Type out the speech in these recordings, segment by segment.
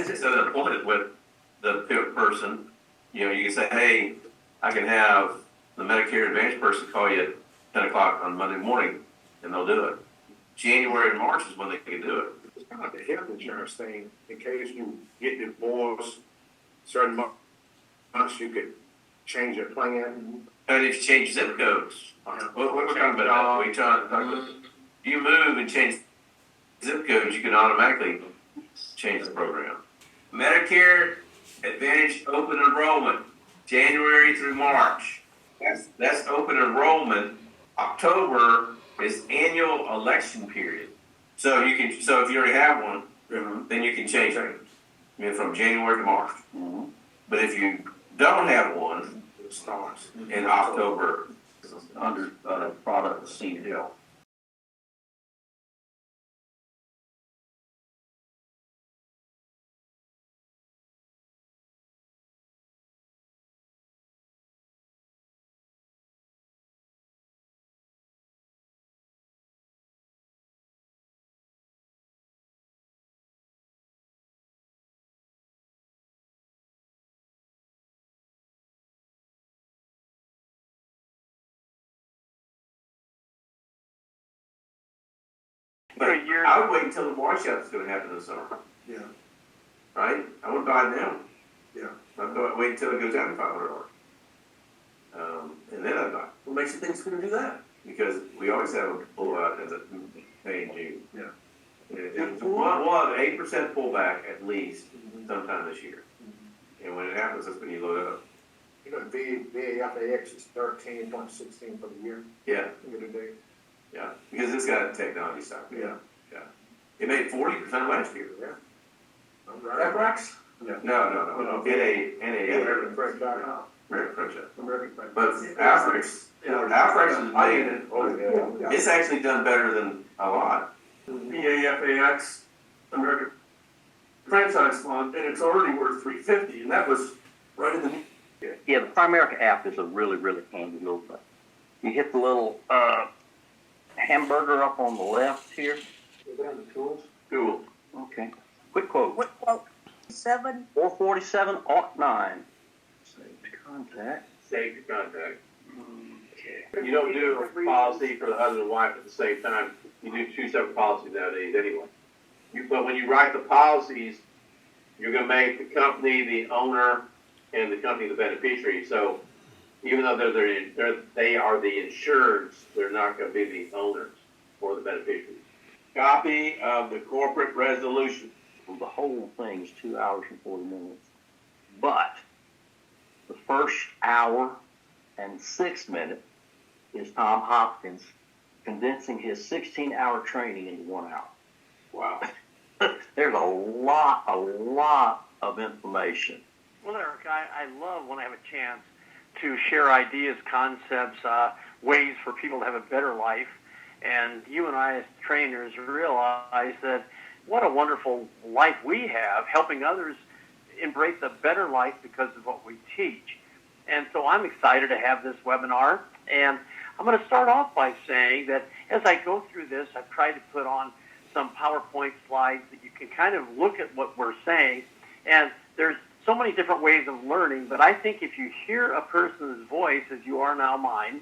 set an appointment with the person. You can say, hey, I can have the Medicare Advantage person call you at 10 o'clock on Monday morning, and they'll do it. January and March is when they can do it. It's kind of like the health insurance thing. In case you get divorced, certain months you could change your plan. And if you change zip codes, what we're talking about, you move and change zip codes, you can automatically change the program. Medicare Advantage open enrollment, January through March. That's open enrollment. October is annual election period. So if you already have one, then you can change it. From January to March. Mm-hmm. But if you don't have one, it starts in October under product Senior Health. But I would wait until the washout's going to happen this summer. Yeah. Right? I would buy it now. Yeah. I'd wait until it goes down to $500. And then I'd buy it. What makes you think it's going to do that? Because we always have a pullout in May and June. Yeah. We'll have an 8% pullback at least sometime this year. And when it happens, that's when you load up. VAFAX is 13.16 for the year. Yeah. Year to date. Yeah. Because it's got a technology side. Yeah. Yeah. It made 40% last year. Yeah. FRAX? No. NAF. American But Alfrex is made. It's actually done better than a lot. VAFAX, American Franchise Fund, and it's already worth $350, and that was right in the. Yeah, the Primerica app is a really, really handy little thing. You hit the little hamburger up on the left here. Tools. Cool. Okay. Quick quote. What quote? 447 ought 9. Save to contact. Save to contact. Okay. You don't do a policy for the husband and wife at the same time. You do two separate policies nowadays anyway. But when you write the policies, you're going to make the company the owner and the company the beneficiary. So even though they are the insureds, they're not going to be the owners or the beneficiaries. Copy of the corporate resolution. Well, the whole thing is 2 hours and 40 minutes. But the first hour and 6 minutes is Tom Hopkins condensing his 16-hour training into 1 hour. Wow. There's a lot of information. Well, Eric, I love when I have a chance to share ideas, concepts, ways for people to have a better life. And you and I as trainers realize that what a wonderful life we have, helping others embrace a better life because of what we teach. And so I'm excited to have this webinar. And I'm going to start off by saying that as I go through this, I've tried to put on some PowerPoint slides that you can kind of look at what we're saying. And there's so many different ways of learning, but I think if you hear a person's voice, as you are now mine,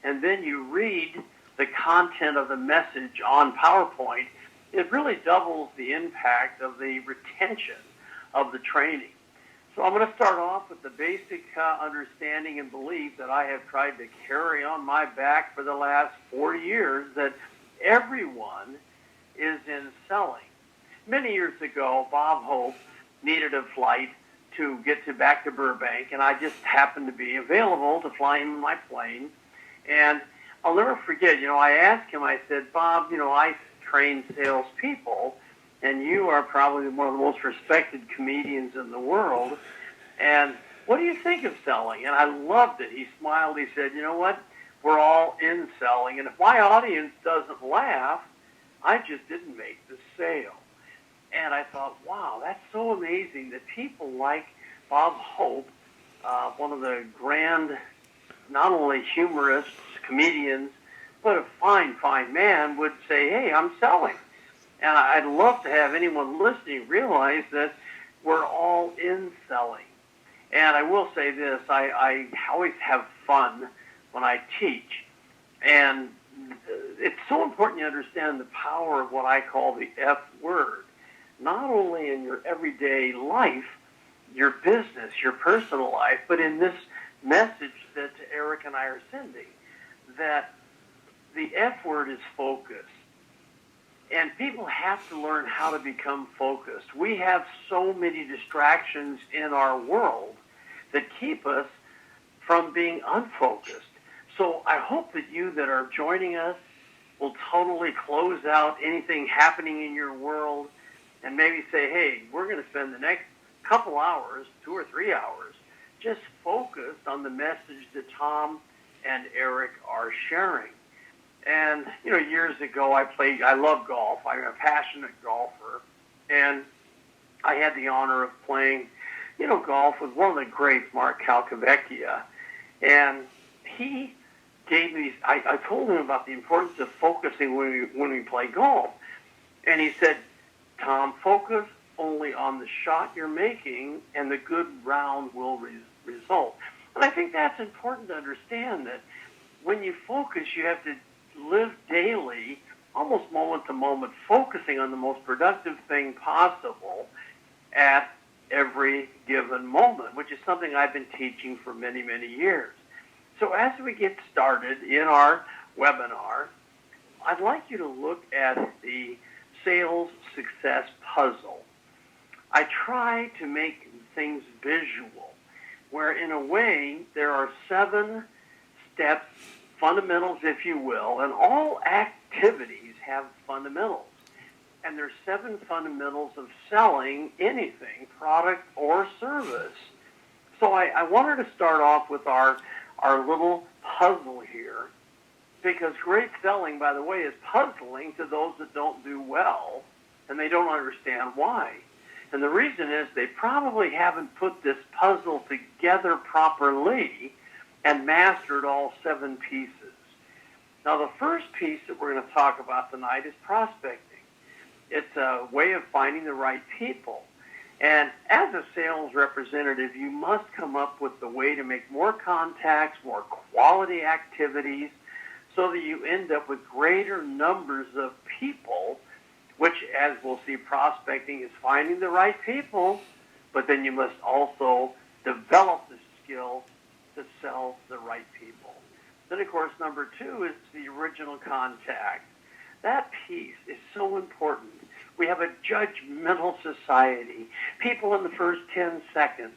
and then you read the content of the message on PowerPoint, it really doubles the impact of the retention of the training. So I'm going to start off with the basic understanding and belief that I have tried to carry on my back for the last 40 years, that everyone is in selling. Many years ago, Bob Hope needed a flight to get back to Burbank, and I just happened to be available to fly him in my plane. And I'll never forget, I asked him, I said, Bob, I train salespeople, and you are probably one of the most respected comedians in the world, and what do you think of selling? And I loved it. He smiled. He said, you know what? We're all in selling, and if my audience doesn't laugh, I just didn't make the sale. And I thought, wow, that's so amazing that people like Bob Hope, one of the grand, not only humorists, comedians, but a fine, fine man, would say, hey, I'm selling. And I'd love to have anyone listening realize that all in selling. And I will say this, I always have fun when I teach. And it's so important you understand the power of what I call the F word, not only in your everyday life, your business, your personal life, but in this message that Eric and I are sending, that the F word is focus. And people have to learn how to become focused. We have so many distractions in our world that keep us from being unfocused. So I hope that you that are joining us will totally close out anything happening in your world and maybe say, hey, we're going to spend the next couple hours, 2 or 3 hours, just focused on the message that Tom and Eric are sharing. And, years ago I love golf. I'm a passionate golfer. And I had the honor of playing, golf with one of the greats, Mark Calcavecchia. And he gave me, I told him about the importance of focusing when we play golf. And he said, Tom, focus only on the shot you're making and the good round will result. And I think that's important to understand, that when you focus, you have to live daily, almost moment to moment, focusing on the most productive thing possible at every given moment, which is something I've been teaching for many, many years. So as we get started in our webinar, I'd like you to look at the sales success puzzle. I try to make things visual, where in a way there are 7 steps, fundamentals, if you will, and all activities have fundamentals. And there's 7 fundamentals of selling anything, product or service. So I wanted to start off with our little puzzle here, because great selling, by the way, is puzzling to those that don't do well, and they don't understand why. And the reason is they probably haven't put this puzzle together properly and mastered all 7 pieces. Now, the first piece that we're going to talk about tonight is prospecting. It's a way of finding the right people. And as a sales representative, you must come up with the way to make more contacts, more quality activities, so that you end up with greater numbers of people, which, as we'll see, prospecting is finding the right people, but then you must also develop the skill to sell the right people. Then, of course, number 2 is the original contact. That piece is so important. We have a judgmental society. People in the first 10 seconds,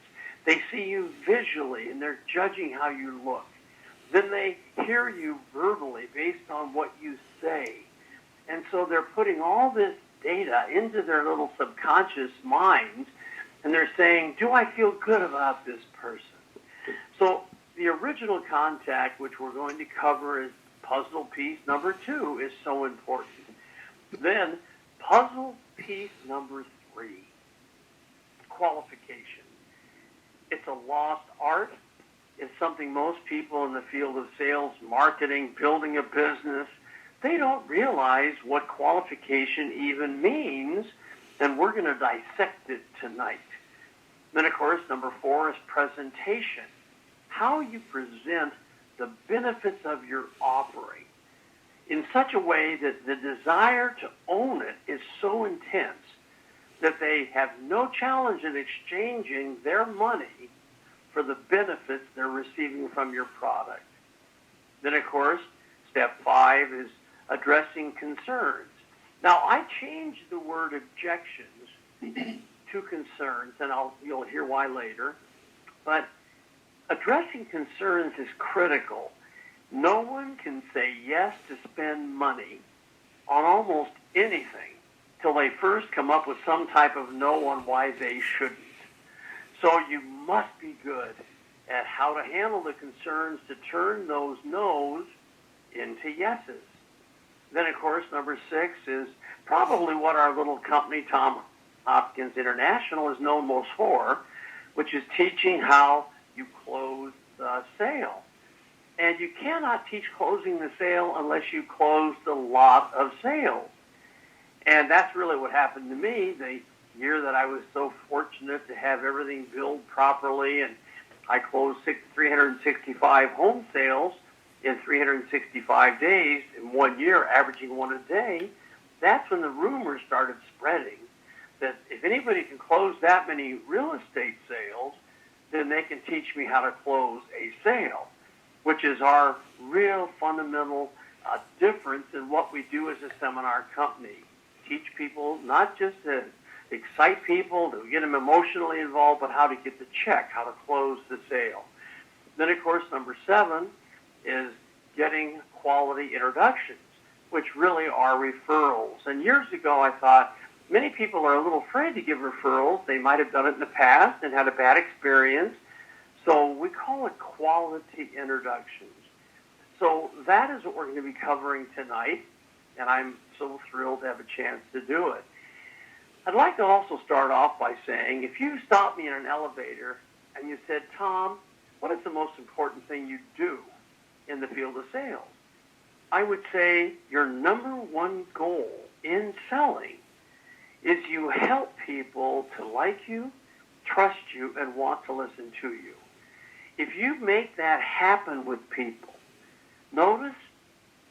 they see you visually, and they're judging how you look. Then they hear you verbally based on what you say. And so they're putting all this data into their little subconscious minds, and they're saying, do I feel good about this person? So the original contact, which we're going to cover as puzzle piece number 2, is so important. Then puzzle piece number 3, qualification. It's a lost art. It's something most people in the field of sales, marketing, building a business, they don't realize what qualification even means, and we're going to dissect it tonight. Then, of course, number 4 is presentation. How you present the benefits of your offering in such a way that the desire to own it is so intense that they have no challenge in exchanging their money for the benefits they're receiving from your product. Then, of course, step 5 is addressing concerns. Now, I changed the word objections to concerns, and you'll hear why later. But addressing concerns is critical. No one can say yes to spend money on almost anything till they first come up with some type of no on why they shouldn't. So you must be good at how to handle the concerns to turn those no's into yeses. Then, of course, number 6 is probably what our little company, Tom Hopkins International, is known most for, which is teaching how you close the sale. And you cannot teach closing the sale unless you closed a lot of sales. And that's really what happened to me. The year that I was so fortunate to have everything billed properly, and I closed 365 home sales in 365 days in 1 year, averaging one a day. That's when the rumors started spreading that if anybody can close that many real estate sales, then they can teach me how to close a sale, which is our real fundamental difference in what we do as a seminar company. Teach people not just to excite people, to get them emotionally involved, but how to get the check, how to close the sale. Then, of course, number 7 is getting quality introductions, which really are referrals. And years ago, I thought many people are a little afraid to give referrals. They might have done it in the past and had a bad experience. So we call it quality introductions. So that is what we're going to be covering tonight, and I'm so thrilled to have a chance to do it. I'd like to also start off by saying, if you stopped me in an elevator and you said, Tom, what is the most important thing you do in the field of sales? I would say your number one goal in selling is you help people to like you, trust you, and want to listen to you. If you make that happen with people, notice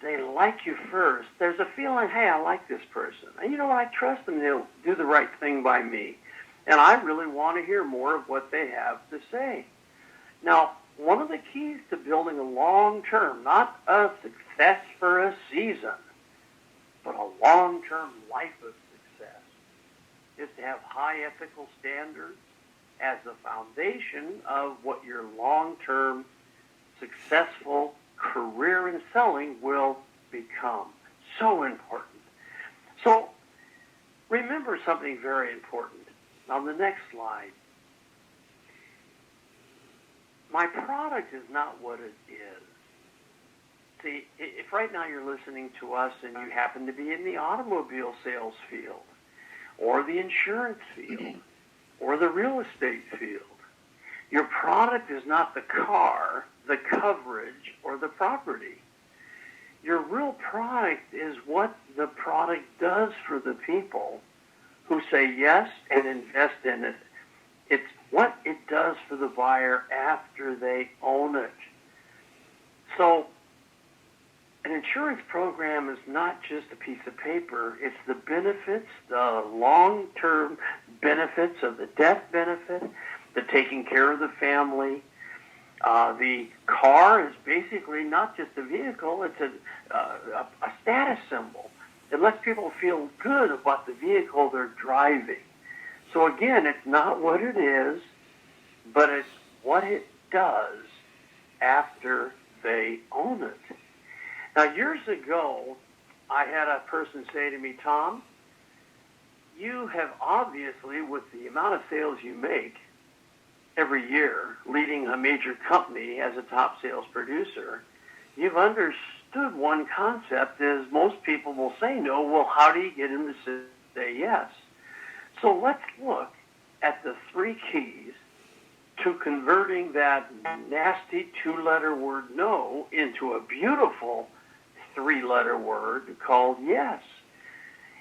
they like you first. There's a feeling, hey, I like this person. And you know what? I trust them. They'll do the right thing by me. And I really want to hear more of what they have to say. Now, one of the keys to building a long-term, not a success for a season, but a long-term life of success, is to have high ethical standards as the foundation of what your long-term successful career in selling will become. So important. So remember something very important. On the next slide, my product is not what it is. See, if right now you're listening to us and you happen to be in the automobile sales field, or the insurance field, or the real estate field, your product is not the car, the coverage, or the property. Your real product is what the product does for the people who say yes and invest in it. It's what it does for the buyer after they own it. So an insurance program is not just a piece of paper. It's the benefits, the long-term benefits of the death benefit, the taking care of the family. The car is basically not just a vehicle. It's a status symbol. It lets people feel good about the vehicle they're driving. So again, it's not what it is, but it's what it does after they own it. Now, years ago, I had a person say to me, Tom, you have obviously, with the amount of sales you make every year, leading a major company as a top sales producer, you've understood one concept is most people will say no. Well, how do you get them to say yes? So let's look at the 3 keys to converting that nasty 2-letter word no into a beautiful 3-letter word called yes.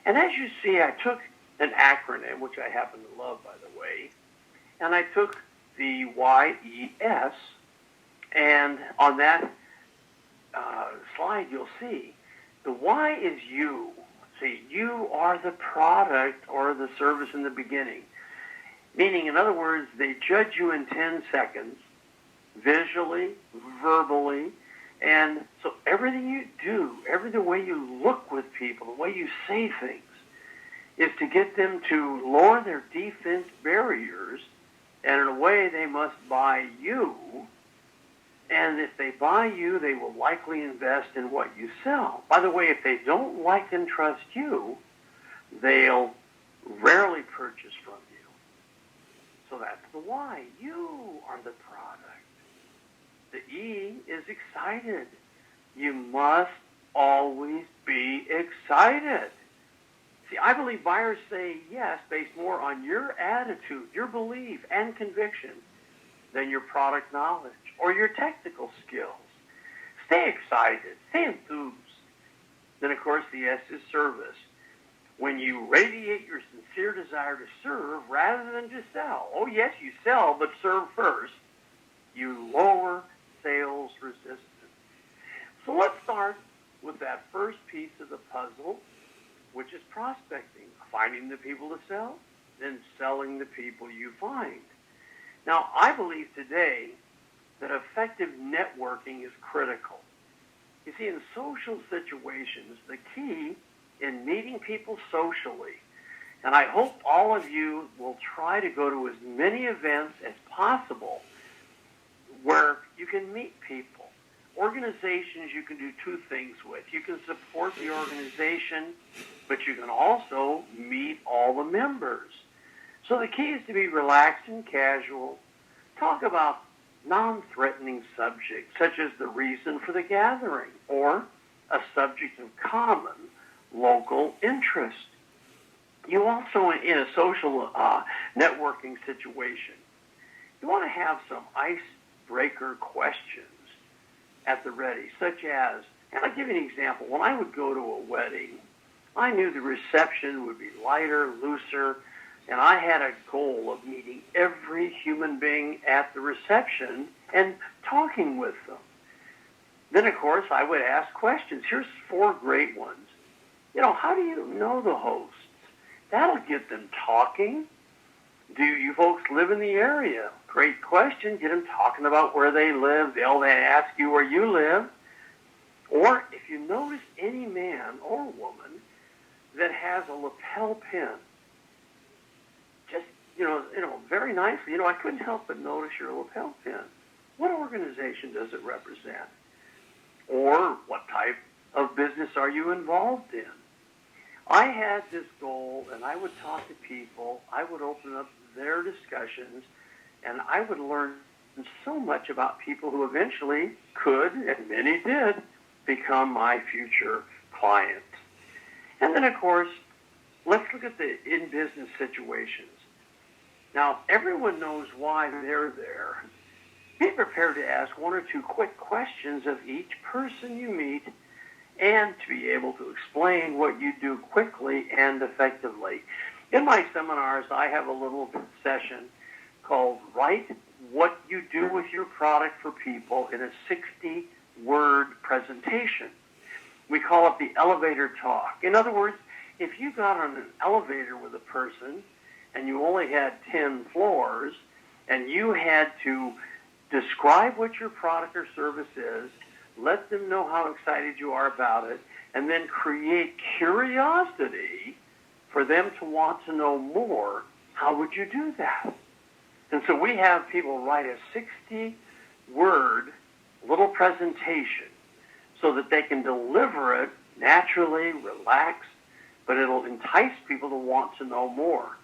And as you see, I took an acronym, which I happen to love, by the way, and I took the YES, and on that slide you'll see the Y is you. See, you are the product or the service in the beginning. Meaning, in other words, they judge you in 10 seconds, visually, verbally, and so everything you do, the way you look with people, the way you say things, is to get them to lower their defense barriers, and in a way they must buy you. And if they buy you, they will likely invest in what you sell. By the way, if they don't like and trust you, they'll rarely purchase from you. So that's the why. You are the product. The E is excited. You must always be excited. See, I believe buyers say yes based more on your attitude, your belief, and conviction than your product knowledge or your technical skills. Stay excited. Stay enthused. Then, of course, the S is service. when you radiate your sincere desire to serve rather than just sell. Oh, yes, you sell, but serve first. You lower sales resistance. So let's start with that first piece of the puzzle, which is prospecting, finding the people to sell, then selling the people you find. Now, I believe today that effective networking is critical. You see, in social situations, the key in meeting people socially, and I hope all of you will try to go to as many events as possible where you can meet people. Organizations you can do two things with. You can support the organization, but you can also meet all the members. So the key is to be relaxed and casual. Talk about non-threatening subjects, such as the reason for the gathering, or a subject of common local interest. You also, in a social networking situation, you want to have some icebreaker questions at the ready, such as, and I'll give you an example. When I would go to a wedding, I knew the reception would be lighter, looser, and I had a goal of meeting every human being at the reception and talking with them. Then, of course, I would ask questions. Here's 4 great ones. How do you know the hosts? That'll get them talking. Do you folks live in the area? Great question. Get them talking about where they live. They'll then ask you where you live. Or if you notice any man or woman that has a lapel pin, just, very nicely, I couldn't help but notice your lapel pin. What organization does it represent? Or what type of business are you involved in? I had this goal, and I would talk to people. I would open up their discussions, and I would learn so much about people who eventually could, and many did, become my future clients. And then, of course, let's look at the in-business situations. Now, everyone knows why they're there. Be prepared to ask 1 or 2 quick questions of each person you meet, and to be able to explain what you do quickly and effectively. In my seminars, I have a little session called Write What You Do With Your Product for People in a 60-word presentation. We call it the elevator talk. In other words, if you got on an elevator with a person and you only had 10 floors and you had to describe what your product or service is, let them know how excited you are about it, and then create curiosity for them to want to know more, how would you do that? And so we have people write a 60-word little presentation so that they can deliver it naturally, relaxed, but it'll entice people to want to know more.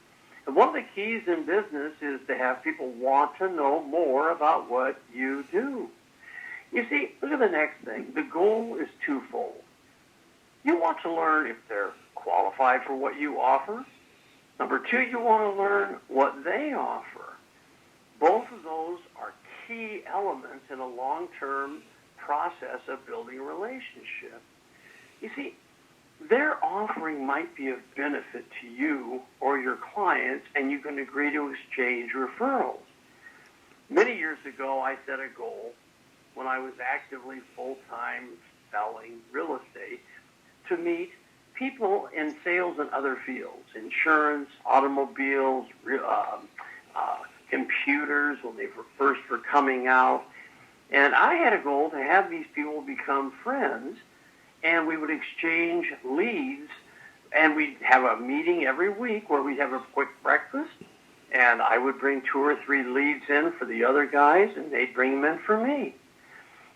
And one of the keys in business is to have people want to know more about what you do. You see, look at the next thing. The goal is twofold. You want to learn if they're qualified for what you offer. Number 2, you want to learn what they offer. Both of those are key elements in a long-term process of building a relationship. You see, their offering might be of benefit to you or your clients, and you can agree to exchange referrals. Many years ago, I set a goal when I was actively full-time selling real estate to meet people in sales and other fields, insurance, automobiles, computers when they were first coming out. And I had a goal to have these people become friends, and we would exchange leads, and we'd have a meeting every week where we'd have a quick breakfast, and I would bring 2 or 3 leads in for the other guys, and they'd bring them in for me.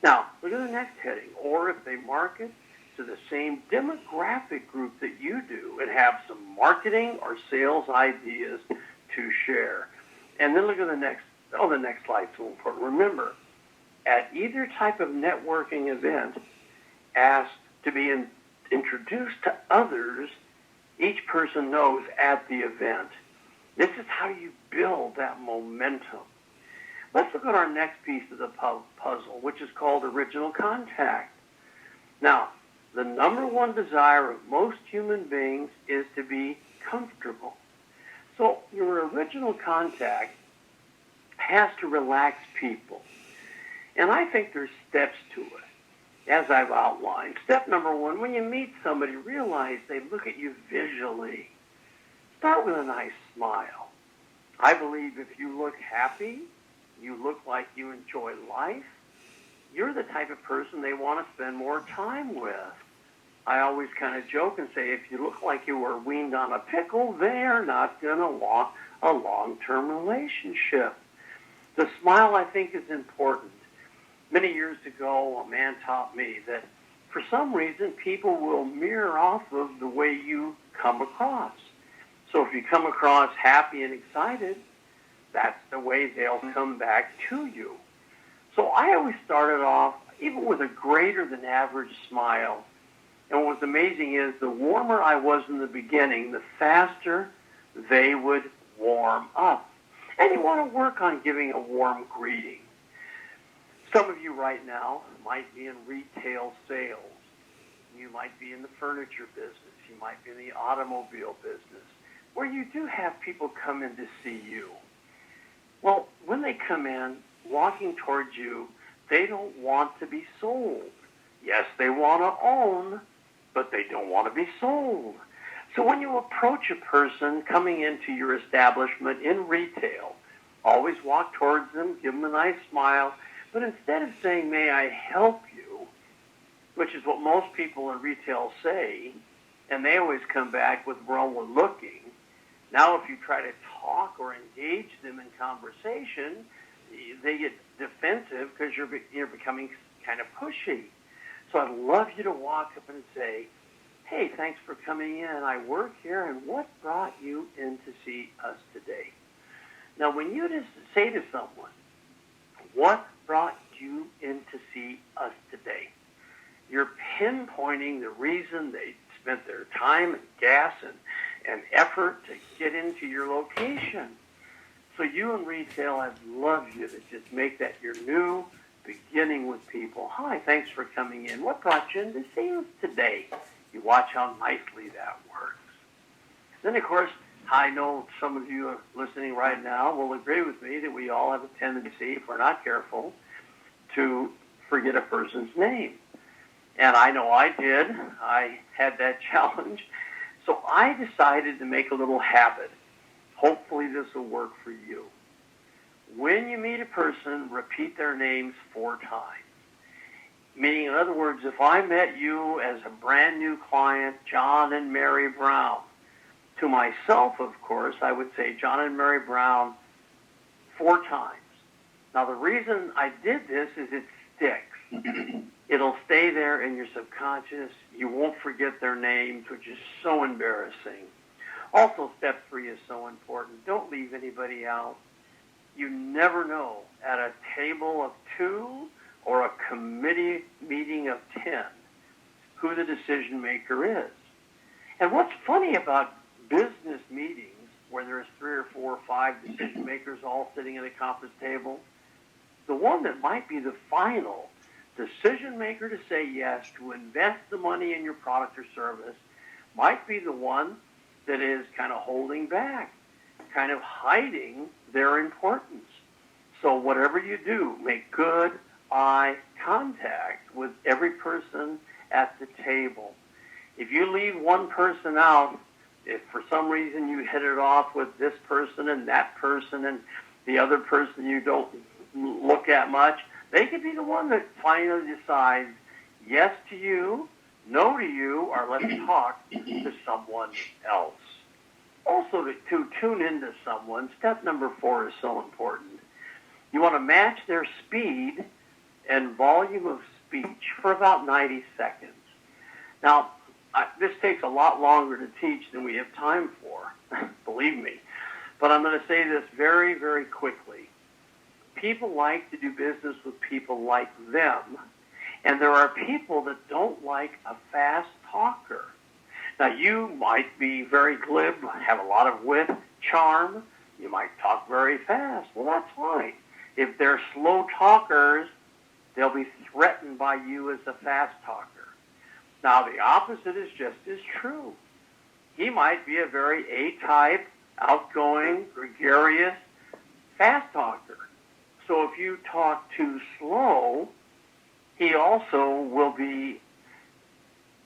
Now, look at the next heading. Or if they market to the same demographic group that you do and have some marketing or sales ideas to share. And then look at the next slide's so important. Remember, at either type of networking event, ask to be introduced to others each person knows at the event. This is how you build that momentum. Let's look at our next piece of the puzzle, which is called original contact. Now, the number one desire of most human beings is to be comfortable. So your original contact has to relax people. And I think there's steps to it, as I've outlined. Step number one, when you meet somebody, realize they look at you visually. Start with a nice smile. I believe if you look happy, you look like you enjoy life, you're the type of person they want to spend more time with. I always kind of joke and say, if you look like you were weaned on a pickle, they're not going to want a long-term relationship. The smile, I think, is important. Many years ago, a man taught me that for some reason, people will mirror off of the way you come across. So if you come across happy and excited, that's the way they'll come back to you. So I always started off, even with a greater than average smile. And what was amazing is the warmer I was in the beginning, the faster they would warm up. And you want to work on giving a warm greeting. Some of you right now might be in retail sales. You might be in the furniture business. You might be in the automobile business, where you do have people come in to see you. Well, when they come in, walking towards you, they don't want to be sold. Yes, they want to own, but they don't want to be sold. So when you approach a person coming into your establishment in retail, always walk towards them, give them a nice smile, but instead of saying, "May I help you," which is what most people in retail say, and they always come back with, "Well, we're looking." Now, if you try to talk or engage them in conversation, they get defensive because you're becoming kind of pushy. So I'd love you to walk up and say, "Hey, thanks for coming in. I work here, and what brought you in to see us today?" Now, when you just say to someone, "What brought you in to see us today?" you're pinpointing the reason they spent their time and gas and effort to get into your location. So you in retail, I'd love you to just make that your new beginning with people. "Hi, thanks for coming in. What brought you in to see us today?" You watch how nicely that works. Then, of course, I know some of you listening right now will agree with me that we all have a tendency, if we're not careful, to forget a person's name. And I know I did. I had that challenge. So I decided to make a little habit. Hopefully this will work for you. When you meet a person, repeat their names 4 times. Meaning, in other words, if I met you as a brand new client, John and Mary Brown, to myself, of course, I would say John and Mary Brown 4 times. Now, the reason I did this is it sticks. It'll stay there in your subconscious. You won't forget their names, which is so embarrassing. Also, step 3 is so important. Don't leave anybody out. You never know, at a table of 2 or a committee meeting of 10, who the decision maker is. And what's funny about business meetings, where there's 3 or 4 or 5 decision makers all sitting at a conference table, the one that might be the final decision maker to say yes, to invest the money in your product or service, might be the one that is kind of holding back, kind of hiding their importance. So whatever you do, make good eye contact with every person at the table. If you leave one person out, if for some reason you hit it off with this person and that person and the other person you don't look at much, they could be the one that finally decides yes to you, no to you, or let's talk to someone else. Also, to tune into someone, step number 4 is so important. You want to match their speed and volume of speech for about 90 seconds. Now, this takes a lot longer to teach than we have time for, believe me. But I'm going to say this very, very quickly. People like to do business with people like them, and there are people that don't like a fast talker. Now, you might be very glib, have a lot of wit, charm. You might talk very fast. Well, that's fine. If they're slow talkers, they'll be threatened by you as a fast talker. Now, the opposite is just as true. He might be a very A-type, outgoing, gregarious, fast talker. So if you talk too slow, he also will be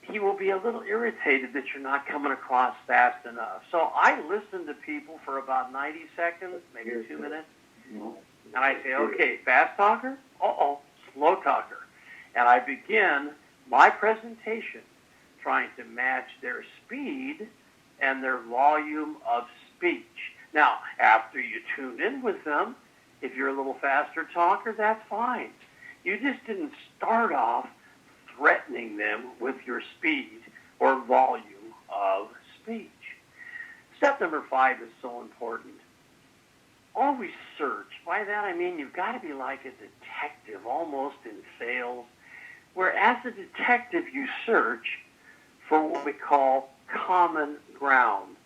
a little irritated that you're not coming across fast enough. So I listen to people for about 90 seconds, maybe 2 minutes, and I say, okay, fast talker? Slow talker. And I begin my presentation trying to match their speed and their volume of speech. Now, after you tune in with them, if you're a little faster talker, that's fine. You just didn't start off threatening them with your speed or volume of speech. Step number 5 is so important. Always search. By that I mean you've got to be like a detective, almost in sales, where as a detective you search for what we call common ground.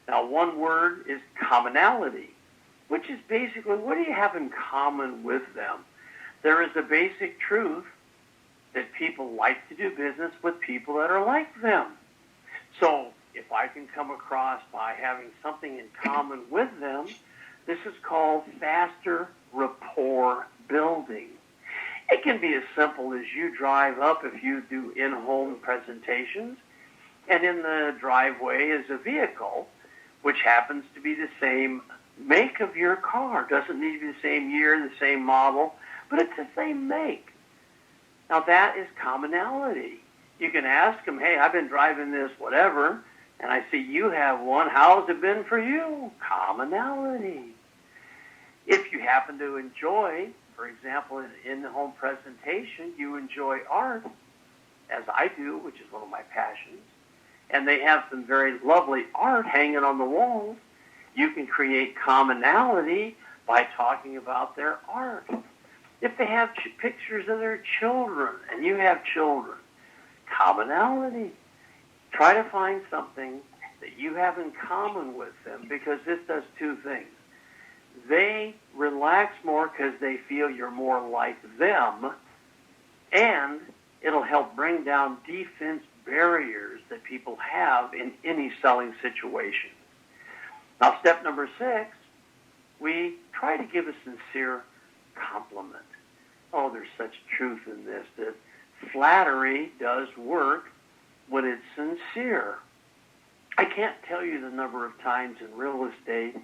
Now, one word is commonality, which is basically what do you have in common with them? There is a basic truth that people like to do business with people that are like them. So if I can come across by having something in common with them, this is called faster rapport building. It can be as simple as you drive up if you do in-home presentations, and in the driveway is a vehicle which happens to be the same make of your car. Doesn't need to be the same year, the same model, but it's the same make. Now that is commonality. You can ask them, hey, I've been driving this whatever, and I see you have one. How's it been for you? Commonality. If you happen to enjoy, for example, an in-home presentation, you enjoy art, as I do, which is one of my passions, and they have some very lovely art hanging on the walls, you can create commonality by talking about their art. If they have pictures of their children, and you have children, commonality. Try to find something that you have in common with them, because this does 2 things. They relax more because they feel you're more like them, and it'll help bring down defense barriers that people have in any selling situation. Now, step number 6, we try to give a sincere compliment. Oh, there's such truth in this, that flattery does work when it's sincere. I can't tell you the number of times in real estate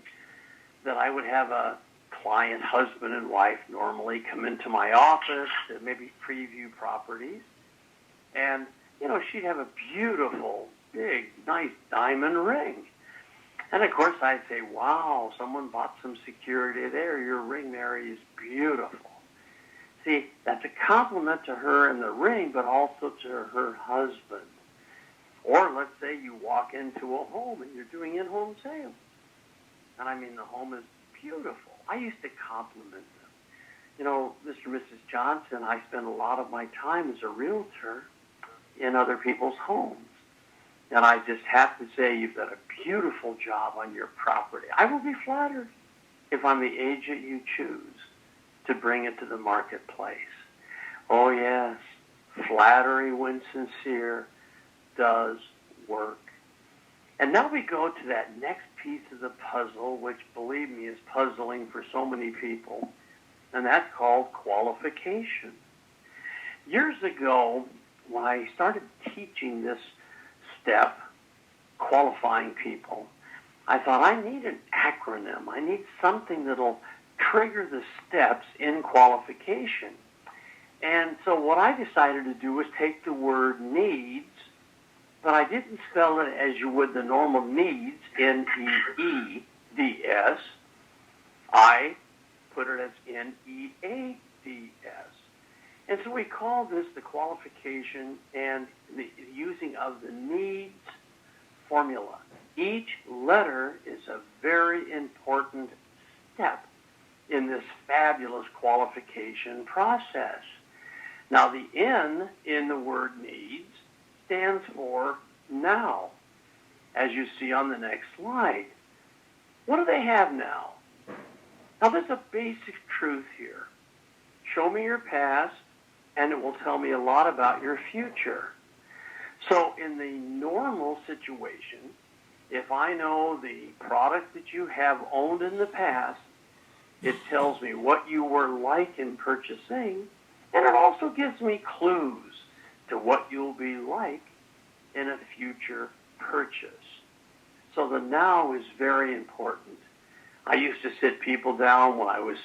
that I would have a client, husband and wife, normally come into my office to maybe preview properties. And, she'd have a beautiful, big, nice diamond ring. And, of course, I'd say, wow, someone bought some security there. Your ring there is beautiful. See, that's a compliment to her and the ring, but also to her husband. Or let's say you walk into a home and you're doing in-home sales. And I mean, the home is beautiful. I used to compliment them. Mr. and Mrs. Johnson, I spend a lot of my time as a realtor in other people's homes. And I just have to say, you've done a beautiful job on your property. I will be flattered if I'm the agent you choose to bring it to the marketplace. Oh, yes, flattery when sincere does work. And now we go to that next piece of the puzzle, which, believe me, is puzzling for so many people, and that's called qualification. Years ago, when I started teaching this step, qualifying people, I thought I need an acronym. I need something that'll trigger the steps in qualification. And so what I decided to do was take the word needs, but I didn't spell it as you would the normal needs, N-E-E-D-S. I put it as N-E-A-D-S. And so we call this the qualification and the using of the needs formula. Each letter is a very important step in this fabulous qualification process. Now, the N in the word needs stands for now, as you see on the next slide. What do they have now? Now, there's a basic truth here. Show me your past, and it will tell me a lot about your future. So in the normal situation, if I know the product that you have owned in the past, it tells me what you were like in purchasing, and it also gives me clues to what you'll be like in a future purchase. So the now is very important. I used to sit people down when I was,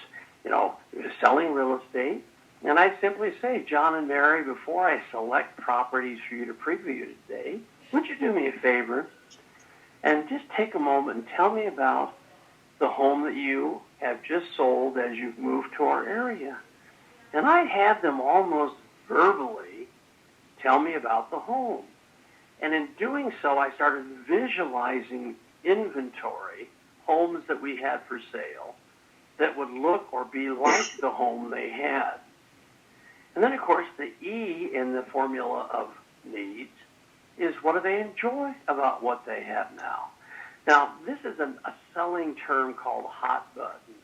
selling real estate, and I'd simply say, John and Mary, before I select properties for you to preview today, would you do me a favor and just take a moment and tell me about the home that you have just sold as you've moved to our area? And I'd have them almost verbally tell me about the home. And in doing so, I started visualizing inventory, homes that we had for sale, that would look or be like the home they had. And then, of course, the E in the formula of needs is what do they enjoy about what they have now. Now, this is a selling term called hot buttons.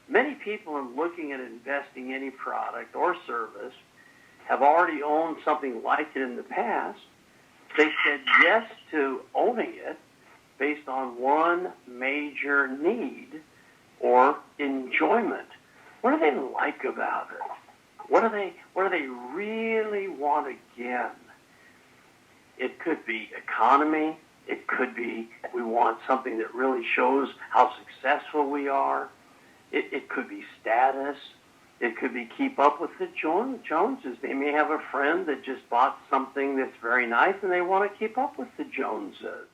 Many people in looking at investing any product or service have already owned something like it in the past. They said yes to owning it based on one major need or enjoyment. What do they like about it? What do they really want again? It could be economy. It could be we want something that really shows how successful we are. It could be status. It could be keep up with the Joneses. They may have a friend that just bought something that's very nice and they want to keep up with the Joneses.